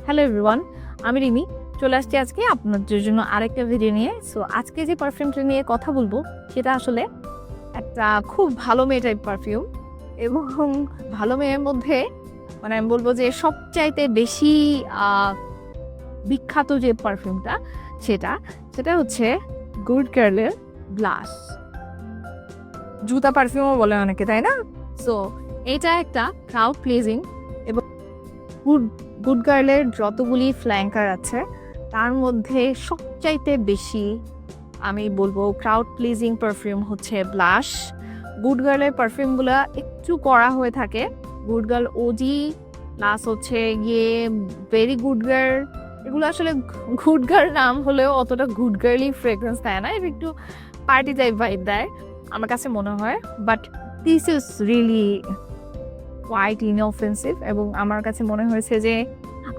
Hello everyone, আমি রিমি। চলে আসছি আজকে আপনাদের জন্য আরেকটা ভিডিও নিয়ে। সো আজকে যে পারফিউমটা নিয়ে কথা বলবো সেটা আসলে একটা খুব ভালো মেয়ে টাইপ পারফিউম, এবং ভালো মেয়ের মধ্যে মানে আমি বলবো যে সবচাইতে বেশি বিখ্যাত যে পারফিউমটা সেটা সেটা হচ্ছে গুড গার্লের ব্লাশ। জুতা পারফিউমও বলে অনেকে, তাই না? সো এটা একটা ক্রাউড প্লেজিং এবং গুড গুড গার্লের যতগুলি ফ্ল্যাঙ্কার আছে তার মধ্যে সবচাইতে বেশি আমি বলবো ক্রাউড প্লিজিং পারফিউম হচ্ছে ব্লাশ। গুড গার্লের পারফিউমগুলো একটু কড়া হয়ে থাকে। গুড গার্ল ওজি প্লাস হচ্ছে গিয়ে ভেরি গুড গার্ল, এগুলো আসলে গুড গার্ল নাম হলেও অতটা গুড গার্লি ফ্রেগ্রেন্স দেয় না, এটা একটু পার্টি টাইপ ভাইব দেয় আমার কাছে মনে হয়। But this is really quite inoffensive, এবং আমার কাছে মনে হয়েছে যে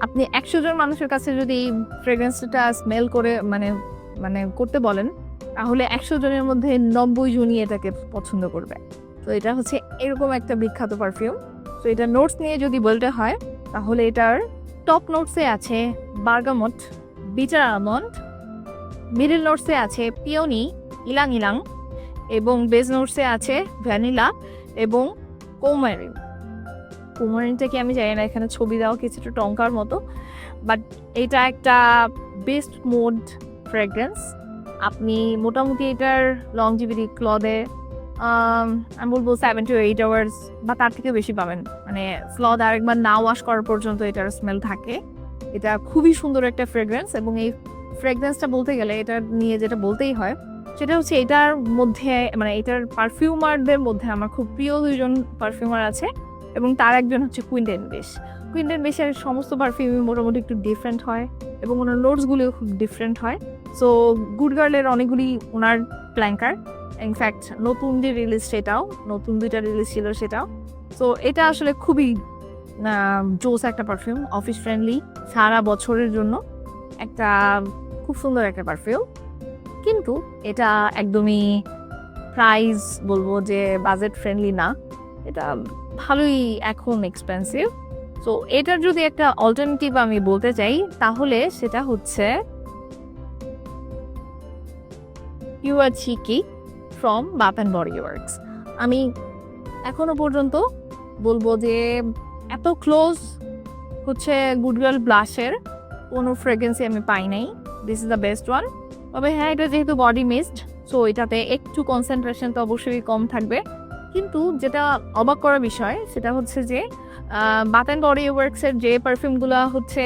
আপনি 100 জন মানুষের কাছে যদি ফ্রেগ্রেন্সটা স্মেল করে মানে মানে করতে বলেন, তাহলে 100 জনের মধ্যে 90 জনই এটাকে পছন্দ করবে। তো এটা হচ্ছে এরকম একটা বিখ্যাত পারফিউম। তো এটা নোটস নিয়ে যদি বলতে হয় তাহলে এটার টপ নোটসে আছে বার্গামট, বিটার আলমন্ড, মিডল নোটসে আছে পিওনি, ইলাং ইলাং, এবং বেস নোটসে আছে ভ্যানিলা এবং কোমারিন। কুমারিনটা কি আমি জানি না, এখানে ছবি দেওয়া কিছুটা টঙ্কার মতো, বাট এটা একটা বেস্ট মোড ফ্রেগ্রেন্স। আপনি মোটামুটি এটার লংজিভিটি ক্লদে আমি বলবো 7 to 8 আওয়ার্স বা তার থেকে বেশি পাবেন। মানে ক্লদ আরেকবার না ওয়াশ করার পর্যন্ত এটার স্মেল থাকে। এটা খুবই সুন্দর একটা ফ্রেগ্রেন্স, এবং এই ফ্রেগ্রেন্সটা বলতে গেলে এটা নিয়ে যেটা বলতেই হয় সেটা হচ্ছে এটার মধ্যে মানে এটার পারফিউমারদের মধ্যে আমার খুব প্রিয় 2জন পারফিউমার আছে, এবং তার একজন হচ্ছে কুইন্টেন বেশ। কুইন্টেন বেশের সমস্ত পারফিউমই মোটামুটি একটু ডিফারেন্ট হয় এবং ওনার নোটসগুলিও খুব ডিফারেন্ট হয়। সো গুড গার্লের অনেকগুলি ওনার প্ল্যাঙ্কার, ইনফ্যাক্ট নতুন যে রিলিজ সেটাও, নতুন 2টা রিলিজ ছিল সেটাও। সো এটা আসলে খুবই জোস একটা পারফিউম, অফিস ফ্রেন্ডলি, সারা বছরের জন্য একটা খুব সুন্দর একটা পারফিউম। কিন্তু এটা একদমই প্রাইস বলবো যে বাজেট ফ্রেন্ডলি না, এটা ভালোই এখন এক্সপেন্সিভ। সো এটার যদি একটা অল্টারনেটিভ আমি বলতে চাই তাহলে সেটা হচ্ছে you are cheeky from Bath and Body Works. আমি এখনো পর্যন্ত বলবো যে এত ক্লোজ হচ্ছে গুড গার্ল ব্লাশের কোনো ফ্রেগ্রেন্সই আমি পাই নাই। This is the best one. তবে হ্যাঁ, এটা যেহেতু বডি মিস্ট, সো এটাতে একটু কনসেন্ট্রেশন তো অবশ্যই কম থাকবে। কিন্তু যেটা অবাক করার বিষয় সেটা হচ্ছে যে বাথ অ্যান্ড বডি ওয়ার্কসের যে পারফিউমগুলো হচ্ছে